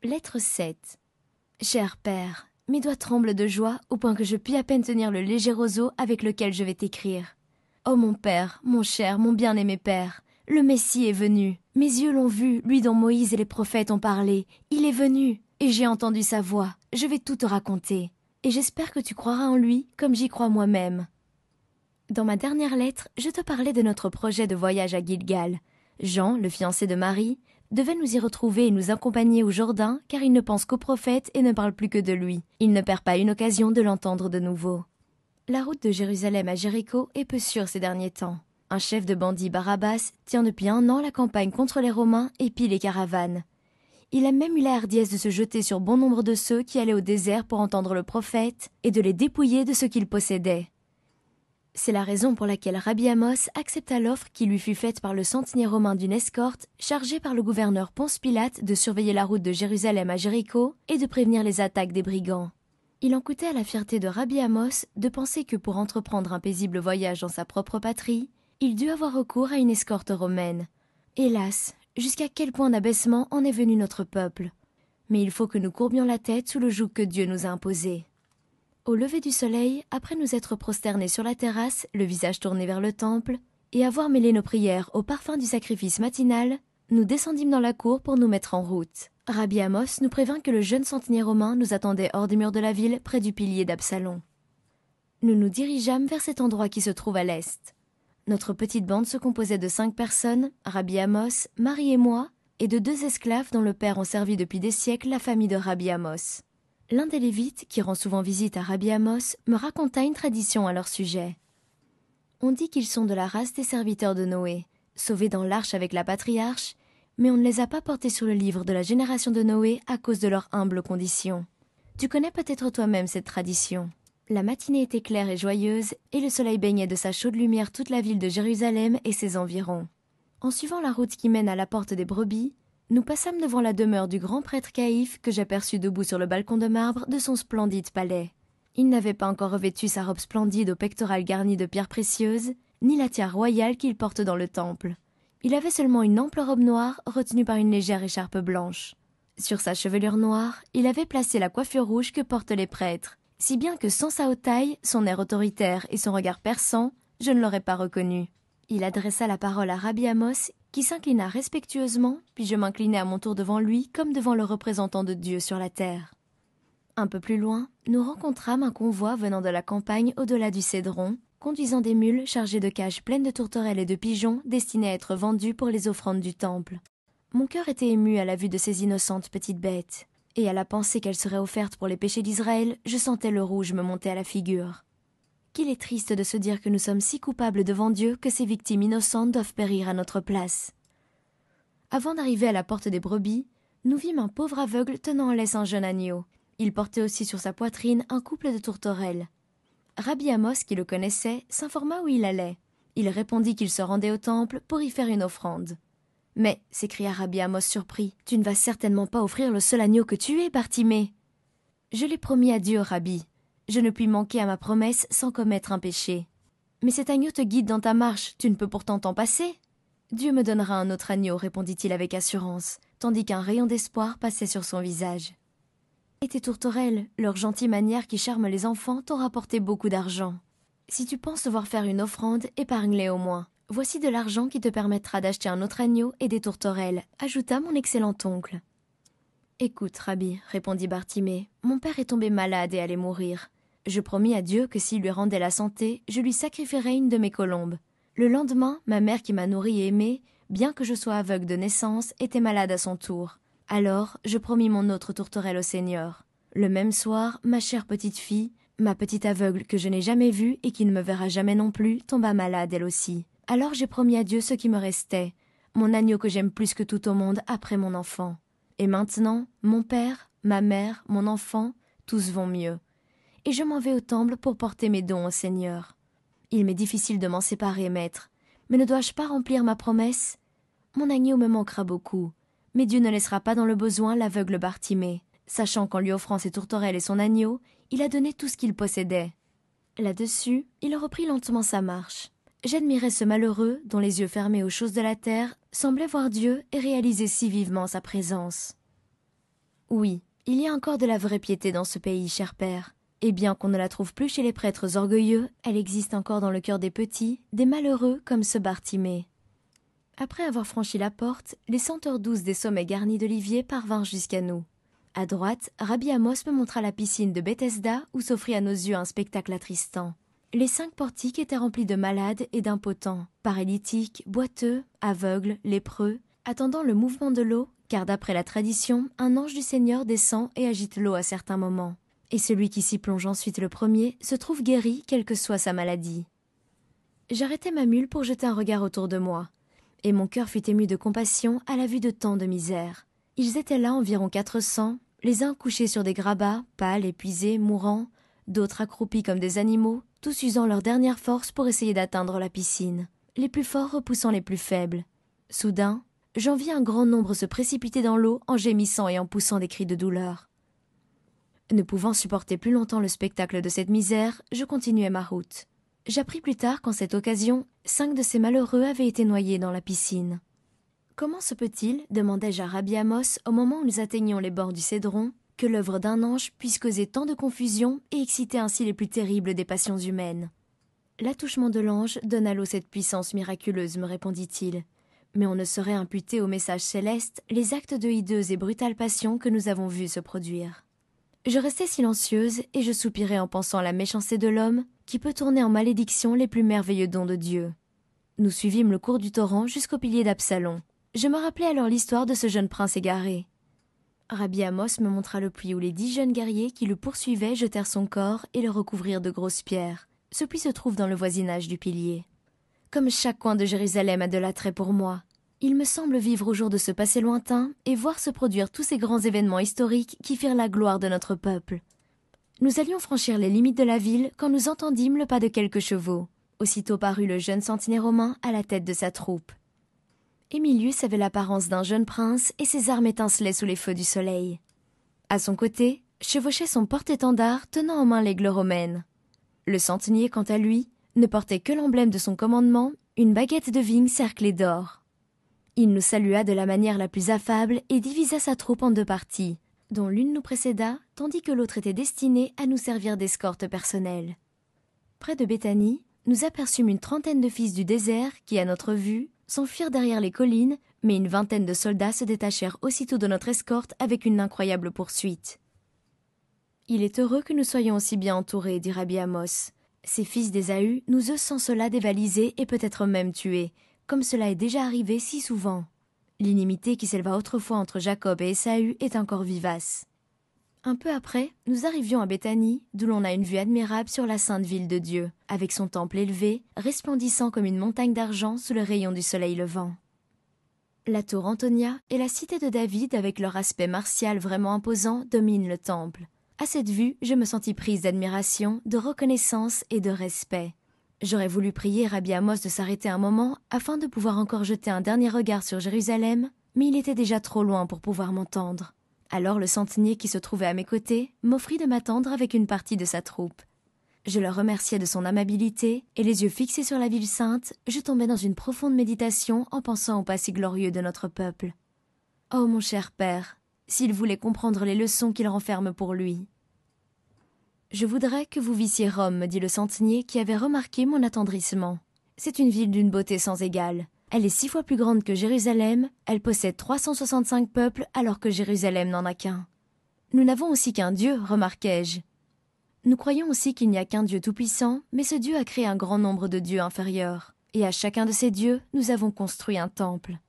Lettre 7. Cher père, mes doigts tremblent de joie au point que je puis à peine tenir le léger roseau avec lequel je vais t'écrire. Oh mon père, mon cher, mon bien-aimé père, le Messie est venu. Mes yeux l'ont vu, lui dont Moïse et les prophètes ont parlé. Il est venu, et j'ai entendu sa voix. Je vais tout te raconter. Et j'espère que tu croiras en lui comme j'y crois moi-même. Dans ma dernière lettre, je te parlais de notre projet de voyage à Gilgal. Jean, le fiancé de Marie, devait nous y retrouver et nous accompagner au Jourdain, car il ne pense qu'au prophète et ne parle plus que de lui. Il ne perd pas une occasion de l'entendre de nouveau. La route de Jérusalem à Jéricho est peu sûre ces derniers temps. Un chef de bandits, Barabbas, tient depuis 1 an la campagne contre les Romains et pille les caravanes. Il a même eu la hardiesse de se jeter sur bon nombre de ceux qui allaient au désert pour entendre le prophète et de les dépouiller de ce qu'ils possédaient. C'est la raison pour laquelle Rabbi Amos accepta l'offre qui lui fut faite par le centenier romain d'une escorte chargée par le gouverneur Ponce Pilate de surveiller la route de Jérusalem à Jéricho et de prévenir les attaques des brigands. Il en coûtait à la fierté de Rabbi Amos de penser que pour entreprendre un paisible voyage dans sa propre patrie, il dut avoir recours à une escorte romaine. Hélas, jusqu'à quel point d'abaissement en est venu notre peuple. Mais il faut que nous courbions la tête sous le joug que Dieu nous a imposé. Au lever du soleil, après nous être prosternés sur la terrasse, le visage tourné vers le temple, et avoir mêlé nos prières au parfum du sacrifice matinal, nous descendîmes dans la cour pour nous mettre en route. Rabbi Amos nous prévint que le jeune centenier romain nous attendait hors des murs de la ville, près du pilier d'Absalom. Nous nous dirigeâmes vers cet endroit qui se trouve à l'est. Notre petite bande se composait de 5 personnes, Rabbi Amos, Marie et moi, et de 2 esclaves dont le père ont servi depuis des siècles la famille de Rabbi Amos. L'un des Lévites, qui rend souvent visite à Rabbi Amos, me raconta une tradition à leur sujet. On dit qu'ils sont de la race des serviteurs de Noé, sauvés dans l'arche avec la patriarche, mais on ne les a pas portés sur le livre de la génération de Noé à cause de leur humble condition. Tu connais peut-être toi-même cette tradition. La matinée était claire et joyeuse, et le soleil baignait de sa chaude lumière toute la ville de Jérusalem et ses environs. En suivant la route qui mène à la porte des brebis, nous passâmes devant la demeure du grand prêtre Caïphe que j'aperçus debout sur le balcon de marbre de son splendide palais. Il n'avait pas encore revêtu sa robe splendide aux pectorales garnies de pierres précieuses, ni la tiare royale qu'il porte dans le temple. Il avait seulement une ample robe noire retenue par une légère écharpe blanche. Sur sa chevelure noire, il avait placé la coiffure rouge que portent les prêtres, si bien que sans sa haute taille, son air autoritaire et son regard perçant, je ne l'aurais pas reconnu. Il adressa la parole à Rabbi Amos, qui s'inclina respectueusement, puis je m'inclinai à mon tour devant lui comme devant le représentant de Dieu sur la terre. Un peu plus loin, nous rencontrâmes un convoi venant de la campagne au-delà du Cédron, conduisant des mules chargées de cages pleines de tourterelles et de pigeons destinés à être vendus pour les offrandes du temple. Mon cœur était ému à la vue de ces innocentes petites bêtes, et à la pensée qu'elles seraient offertes pour les péchés d'Israël, je sentais le rouge me monter à la figure. Qu'il est triste de se dire que nous sommes si coupables devant Dieu que ces victimes innocentes doivent périr à notre place. Avant d'arriver à la porte des brebis, nous vîmes un pauvre aveugle tenant en laisse un jeune agneau. Il portait aussi sur sa poitrine un couple de tourterelles. Rabbi Amos, qui le connaissait, s'informa où il allait. Il répondit qu'il se rendait au temple pour y faire une offrande. « Mais, s'écria Rabbi Amos surpris, tu ne vas certainement pas offrir le seul agneau que tu es, Bartimée. »« Je l'ai promis à Dieu, Rabbi. Je ne puis manquer à ma promesse sans commettre un péché. Mais cet agneau te guide dans ta marche, tu ne peux pourtant t'en passer. »« Dieu me donnera un autre agneau, répondit-il avec assurance, tandis qu'un rayon d'espoir passait sur son visage. Et tes tourterelles, leur gentille manière qui charme les enfants, t'ont rapporté beaucoup d'argent. Si tu penses devoir faire une offrande, épargne-les au moins. Voici de l'argent qui te permettra d'acheter un autre agneau et des tourterelles, ajouta mon excellent oncle. Écoute, Rabbi, répondit Bartimée, mon père est tombé malade et allait mourir. Je promis à Dieu que s'il lui rendait la santé, je lui sacrifierais une de mes colombes. Le lendemain, ma mère qui m'a nourrie et aimée, bien que je sois aveugle de naissance, était malade à son tour. Alors, je promis mon autre tourterelle au Seigneur. Le même soir, ma chère petite fille, ma petite aveugle que je n'ai jamais vue et qui ne me verra jamais non plus, tomba malade elle aussi. Alors j'ai promis à Dieu ce qui me restait, mon agneau que j'aime plus que tout au monde après mon enfant. Et maintenant, mon père, ma mère, mon enfant, tous vont mieux. Et je m'en vais au temple pour porter mes dons au Seigneur. Il m'est difficile de m'en séparer, maître, mais ne dois-je pas remplir ma promesse? Mon agneau me manquera beaucoup, mais Dieu ne laissera pas dans le besoin l'aveugle Bartimée, sachant qu'en lui offrant ses tourterelles et son agneau, il a donné tout ce qu'il possédait. Là-dessus, il reprit lentement sa marche. J'admirais ce malheureux, dont les yeux fermés aux choses de la terre, semblait voir Dieu et réaliser si vivement sa présence. Oui, il y a encore de la vraie piété dans ce pays, cher père. Et bien qu'on ne la trouve plus chez les prêtres orgueilleux, elle existe encore dans le cœur des petits, des malheureux comme ce Bartimée. Après avoir franchi la porte, les senteurs douces des sommets garnis d'oliviers parvinrent jusqu'à nous. À droite, Rabbi Amos me montra la piscine de Bethesda où s'offrit à nos yeux un spectacle attristant. Les 5 portiques étaient remplis de malades et d'impotents, paralytiques, boiteux, aveugles, lépreux, attendant le mouvement de l'eau, car d'après la tradition, un ange du Seigneur descend et agite l'eau à certains moments. Et celui qui s'y plonge ensuite le premier se trouve guéri, quelle que soit sa maladie. J'arrêtai ma mule pour jeter un regard autour de moi, et mon cœur fut ému de compassion à la vue de tant de misère. Ils étaient là environ 400, les uns couchés sur des grabats, pâles, épuisés, mourants, d'autres accroupis comme des animaux, tous usant leur dernière force pour essayer d'atteindre la piscine, les plus forts repoussant les plus faibles. Soudain, j'en vis un grand nombre se précipiter dans l'eau en gémissant et en poussant des cris de douleur. Ne pouvant supporter plus longtemps le spectacle de cette misère, je continuai ma route. J'appris plus tard qu'en cette occasion, 5 de ces malheureux avaient été noyés dans la piscine. « Comment se peut-il, demandai-je à Rabbi Amos au moment où nous atteignions les bords du Cédron, que l'œuvre d'un ange puisse causer tant de confusion et exciter ainsi les plus terribles des passions humaines ?»« L'attouchement de l'ange donne à l'eau cette puissance miraculeuse, me répondit-il. Mais on ne saurait imputer au message céleste les actes de hideuse et brutale passion que nous avons vus se produire. » Je restai silencieuse et je soupirai en pensant à la méchanceté de l'homme qui peut tourner en malédiction les plus merveilleux dons de Dieu. Nous suivîmes le cours du torrent jusqu'au pilier d'Absalom. Je me rappelai alors l'histoire de ce jeune prince égaré. Rabbi Amos me montra le puits où les 10 jeunes guerriers qui le poursuivaient jetèrent son corps et le recouvrirent de grosses pierres. Ce puits se trouve dans le voisinage du pilier. Comme chaque coin de Jérusalem a de l'attrait pour moi, il me semble vivre au jour de ce passé lointain et voir se produire tous ces grands événements historiques qui firent la gloire de notre peuple. Nous allions franchir les limites de la ville quand nous entendîmes le pas de quelques chevaux. Aussitôt parut le jeune sentinelle romain à la tête de sa troupe. Émilius avait l'apparence d'un jeune prince et ses armes étincelaient sous les feux du soleil. À son côté, chevauchait son porte-étendard tenant en main l'aigle romaine. Le centenier, quant à lui, ne portait que l'emblème de son commandement, une baguette de vigne cerclée d'or. Il nous salua de la manière la plus affable et divisa sa troupe en 2 parties, dont l'une nous précéda, tandis que l'autre était destinée à nous servir d'escorte personnelle. Près de Béthanie, nous aperçûmes une 30aine de fils du désert qui, à notre vue, s'enfuirent derrière les collines, mais une 20aine de soldats se détachèrent aussitôt de notre escorte avec une incroyable poursuite. « Il est heureux que nous soyons aussi bien entourés, dit Rabbi Amos. Ces fils d'Ésaü nous eussent sans cela dévalisés et peut-être même tués, comme cela est déjà arrivé si souvent. L'inimité qui s'éleva autrefois entre Jacob et Ésaü est encore vivace. » Un peu après, nous arrivions à Béthanie, d'où l'on a une vue admirable sur la sainte ville de Dieu, avec son temple élevé, resplendissant comme une montagne d'argent sous le rayon du soleil levant. La tour Antonia et la cité de David, avec leur aspect martial vraiment imposant, dominent le temple. À cette vue, je me sentis prise d'admiration, de reconnaissance et de respect. J'aurais voulu prier Rabbi Amos de s'arrêter un moment afin de pouvoir encore jeter un dernier regard sur Jérusalem, mais il était déjà trop loin pour pouvoir m'entendre. Alors le centenier qui se trouvait à mes côtés m'offrit de m'attendre avec une partie de sa troupe. Je le remerciai de son amabilité, et les yeux fixés sur la ville sainte, je tombais dans une profonde méditation en pensant au passé glorieux de notre peuple. Oh mon cher père, s'il voulait comprendre les leçons qu'il renferme pour lui. Je voudrais que vous vissiez Rome, me dit le centenier qui avait remarqué mon attendrissement. C'est une ville d'une beauté sans égale. Elle est 6 fois plus grande que Jérusalem, elle possède 365 peuples alors que Jérusalem n'en a qu'un. Nous n'avons aussi qu'un Dieu, remarquai-je. Nous croyons aussi qu'il n'y a qu'un Dieu tout-puissant, mais ce Dieu a créé un grand nombre de dieux inférieurs, et à chacun de ces dieux, nous avons construit un temple.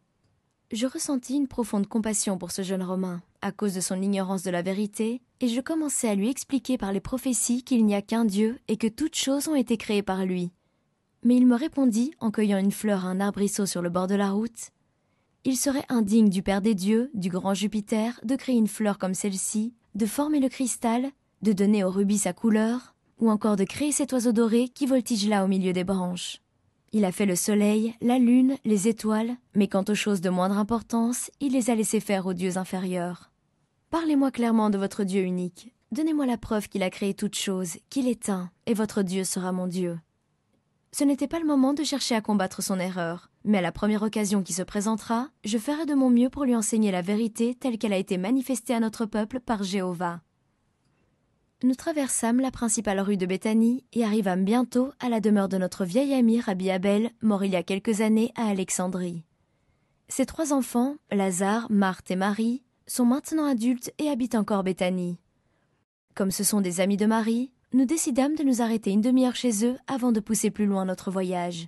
Je ressentis une profonde compassion pour ce jeune Romain, à cause de son ignorance de la vérité, et je commençai à lui expliquer par les prophéties qu'il n'y a qu'un Dieu et que toutes choses ont été créées par lui. Mais il me répondit, en cueillant une fleur à un arbrisseau sur le bord de la route, « Il serait indigne du Père des dieux, du grand Jupiter, de créer une fleur comme celle-ci, de former le cristal, de donner au rubis sa couleur, ou encore de créer cet oiseau doré qui voltige là au milieu des branches. Il a fait le soleil, la lune, les étoiles, mais quant aux choses de moindre importance, il les a laissées faire aux dieux inférieurs. Parlez-moi clairement de votre Dieu unique. Donnez-moi la preuve qu'il a créé toutes choses, qu'il est un, et votre Dieu sera mon Dieu. » Ce n'était pas le moment de chercher à combattre son erreur, mais à la première occasion qui se présentera, je ferai de mon mieux pour lui enseigner la vérité telle qu'elle a été manifestée à notre peuple par Jéhovah. Nous traversâmes la principale rue de Béthanie et arrivâmes bientôt à la demeure de notre vieil ami Rabbi Abel, mort il y a quelques années à Alexandrie. Ses 3 enfants, Lazare, Marthe et Marie, sont maintenant adultes et habitent encore Béthanie. Comme ce sont des amis de Marie, nous décidâmes de nous arrêter une demi-heure chez eux avant de pousser plus loin notre voyage.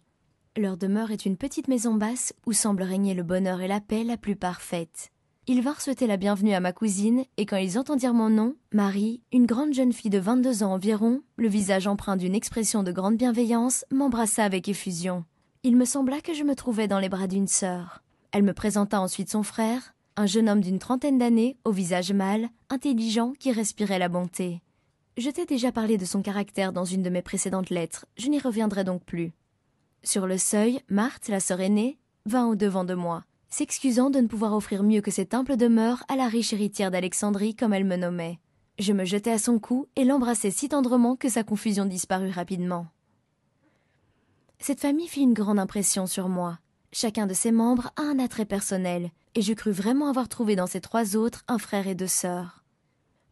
Leur demeure est une petite maison basse où semble régner le bonheur et la paix la plus parfaite. Ils vinrent souhaiter la bienvenue à ma cousine, et quand ils entendirent mon nom, Marie, une grande jeune fille de 22 ans environ, le visage empreint d'une expression de grande bienveillance, m'embrassa avec effusion. Il me sembla que je me trouvais dans les bras d'une sœur. Elle me présenta ensuite son frère, un jeune homme d'une trentaine d'années, au visage mâle, intelligent, qui respirait la bonté. Je t'ai déjà parlé de son caractère dans une de mes précédentes lettres, je n'y reviendrai donc plus. Sur le seuil, Marthe, la sœur aînée, vint au-devant de moi, s'excusant de ne pouvoir offrir mieux que cette humble demeure à la riche héritière d'Alexandrie comme elle me nommait. Je me jetai à son cou et l'embrassai si tendrement que sa confusion disparut rapidement. Cette famille fit une grande impression sur moi. Chacun de ses membres a un attrait personnel, et je crus vraiment avoir trouvé dans ces 3 autres un frère et 2 sœurs.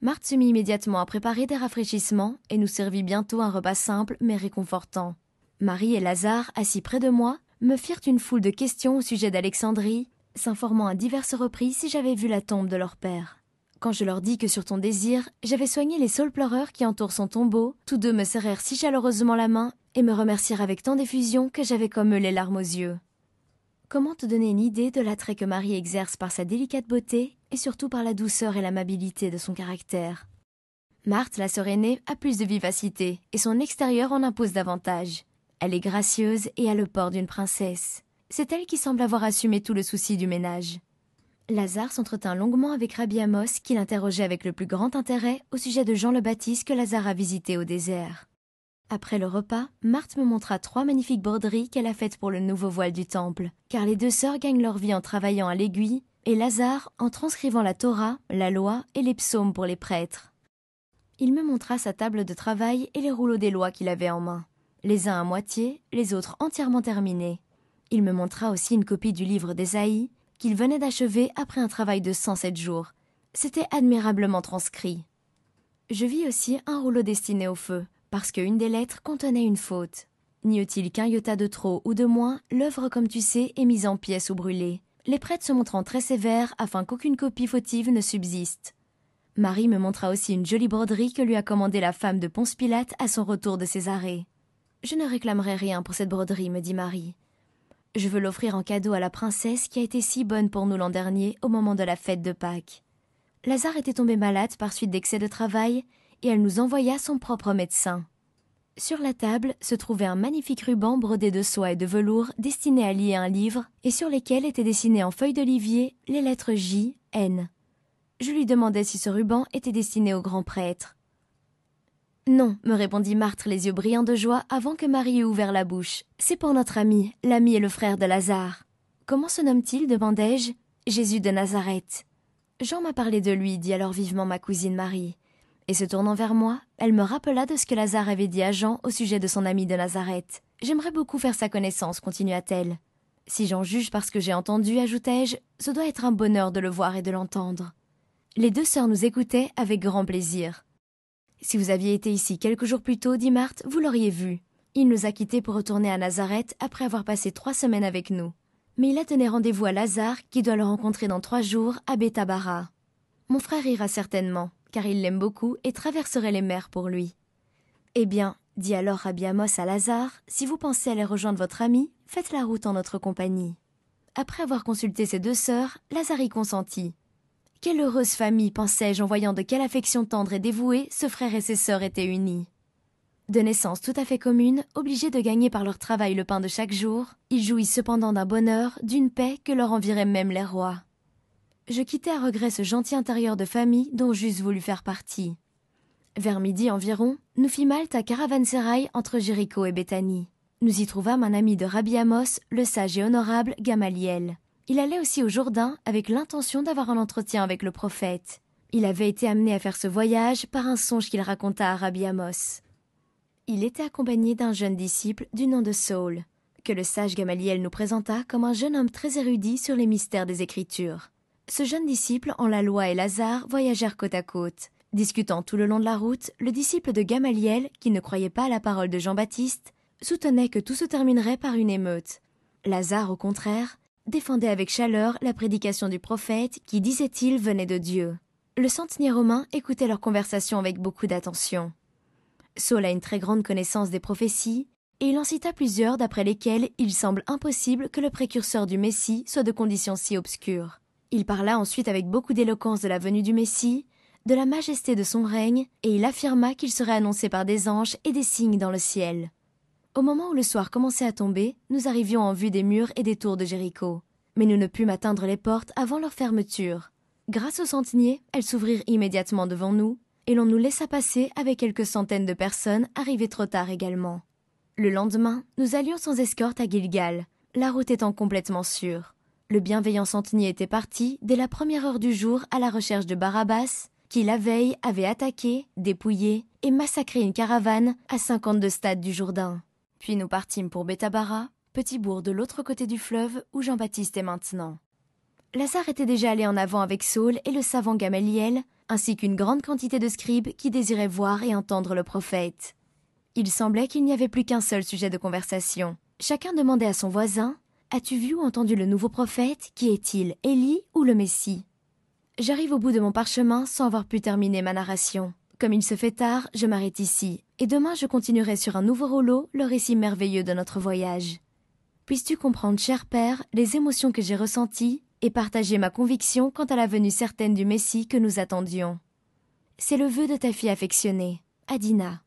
Marthe se mit immédiatement à préparer des rafraîchissements et nous servit bientôt un repas simple mais réconfortant. Marie et Lazare, assis près de moi, me firent une foule de questions au sujet d'Alexandrie, s'informant à diverses reprises si j'avais vu la tombe de leur père. Quand je leur dis que sur ton désir, j'avais soigné les saules pleureurs qui entourent son tombeau, tous 2 me serrèrent si chaleureusement la main et me remercièrent avec tant d'effusion que j'avais comme eux les larmes aux yeux. Comment te donner une idée de l'attrait que Marie exerce par sa délicate beauté et surtout par la douceur et l'amabilité de son caractère. Marthe, la sœur aînée, a plus de vivacité et son extérieur en impose davantage. Elle est gracieuse et a le port d'une princesse. C'est elle qui semble avoir assumé tout le souci du ménage. Lazare s'entretint longuement avec Rabbi Amos qui l'interrogeait avec le plus grand intérêt au sujet de Jean le Baptiste que Lazare a visité au désert. Après le repas, Marthe me montra 3 magnifiques broderies qu'elle a faites pour le nouveau voile du temple, car les 2 sœurs gagnent leur vie en travaillant à l'aiguille, et Lazare en transcrivant la Torah, la loi et les psaumes pour les prêtres. Il me montra sa table de travail et les rouleaux des lois qu'il avait en main, les uns à moitié, les autres entièrement terminés. Il me montra aussi une copie du livre d'Ésaïe, qu'il venait d'achever après un travail de 107 jours. C'était admirablement transcrit. Je vis aussi un rouleau destiné au feu, parce qu'une des lettres contenait une faute. N'y eut-il qu'un iota de trop ou de moins, l'œuvre, comme tu sais, est mise en pièces ou brûlée, les prêtres se montrant très sévères afin qu'aucune copie fautive ne subsiste. Marie me montra aussi une jolie broderie que lui a commandée la femme de Ponce Pilate à son retour de Césarée. « Je ne réclamerai rien pour cette broderie, me dit Marie. Je veux l'offrir en cadeau à la princesse qui a été si bonne pour nous l'an dernier au moment de la fête de Pâques. Lazare était tombé malade par suite d'excès de travail et elle nous envoya son propre médecin. Sur la table se trouvait un magnifique ruban brodé de soie et de velours destiné à lier un livre et sur lesquels étaient dessinées en feuilles d'olivier les lettres J, N. Je lui demandai si ce ruban était destiné au grand prêtre. « Non, me répondit Marthe les yeux brillants de joie avant que Marie eût ouvert la bouche. C'est pour notre ami, l'ami et le frère de Lazare. Comment se nomme-t-il, demandai-je. Jésus de Nazareth. Jean m'a parlé de lui, dit alors vivement ma cousine Marie. Et se tournant vers moi, elle me rappela de ce que Lazare avait dit à Jean au sujet de son ami de Nazareth. J'aimerais beaucoup faire sa connaissance, continua-t-elle. Si j'en juge par ce que j'ai entendu, ajoutai-je, ce doit être un bonheur de le voir et de l'entendre. Les 2 sœurs nous écoutaient avec grand plaisir. Si vous aviez été ici quelques jours plus tôt, dit Marthe, vous l'auriez vu. Il nous a quittés pour retourner à Nazareth après avoir passé 3 semaines avec nous. Mais il a donné rendez-vous à Lazare qui doit le rencontrer dans 3 jours à Bethabara. Mon frère ira certainement, car il l'aime beaucoup et traverserait les mers pour lui. Eh bien, dit alors Rabbi Amos à Lazare, si vous pensez aller rejoindre votre ami, faites la route en notre compagnie. Après avoir consulté ses 2 sœurs, Lazare y consentit. Quelle heureuse famille, pensai-je en voyant de quelle affection tendre et dévouée ce frère et ses sœurs étaient unis. De naissance tout à fait commune, obligés de gagner par leur travail le pain de chaque jour, ils jouissent cependant d'un bonheur, d'une paix que leur envieraient même les rois. Je quittai à regret ce gentil intérieur de famille dont j'eusse voulu faire partie. Vers midi environ, nous fîmes halte à Caravansérail entre Jéricho et Béthanie. Nous y trouvâmes un ami de Rabbi Amos, le sage et honorable Gamaliel. Il allait aussi au Jourdain avec l'intention d'avoir un entretien avec le prophète. Il avait été amené à faire ce voyage par un songe qu'il raconta à Rabbi Amos. Il était accompagné d'un jeune disciple du nom de Saul, que le sage Gamaliel nous présenta comme un jeune homme très érudit sur les mystères des Écritures. Ce jeune disciple, en la loi et Lazare, voyagèrent côte à côte. Discutant tout le long de la route, le disciple de Gamaliel, qui ne croyait pas à la parole de Jean-Baptiste, soutenait que tout se terminerait par une émeute. Lazare, au contraire, défendait avec chaleur la prédication du prophète qui, disait-il, venait de Dieu. Le centenier romain écoutait leur conversation avec beaucoup d'attention. Saul a une très grande connaissance des prophéties, et il en cita plusieurs d'après lesquelles il semble impossible que le précurseur du Messie soit de conditions si obscures. Il parla ensuite avec beaucoup d'éloquence de la venue du Messie, de la majesté de son règne, et il affirma qu'il serait annoncé par des anges et des signes dans le ciel. Au moment où le soir commençait à tomber, nous arrivions en vue des murs et des tours de Jéricho. Mais nous ne pûmes atteindre les portes avant leur fermeture. Grâce aux centeniers, elles s'ouvrirent immédiatement devant nous, et l'on nous laissa passer avec quelques centaines de personnes arrivées trop tard également. Le lendemain, nous allions sans escorte à Gilgal, la route étant complètement sûre. Le bienveillant centenier était parti dès la première heure du jour à la recherche de Barabbas, qui la veille avait attaqué, dépouillé et massacré une caravane à 52 stades du Jourdain. Puis nous partîmes pour Bethabara, petit bourg de l'autre côté du fleuve où Jean-Baptiste est maintenant. Lazare était déjà allé en avant avec Saul et le savant Gamaliel, ainsi qu'une grande quantité de scribes qui désiraient voir et entendre le prophète. Il semblait qu'il n'y avait plus qu'un seul sujet de conversation. Chacun demandait à son voisin « As-tu vu ou entendu le nouveau prophète? Qui est-il, Élie ou le Messie ?» J'arrive au bout de mon parchemin sans avoir pu terminer ma narration. Comme il se fait tard, je m'arrête ici, et demain je continuerai sur un nouveau rouleau le récit merveilleux de notre voyage. Puisses-tu comprendre, cher Père, les émotions que j'ai ressenties et partager ma conviction quant à la venue certaine du Messie que nous attendions. C'est le vœu de ta fille affectionnée, Adina.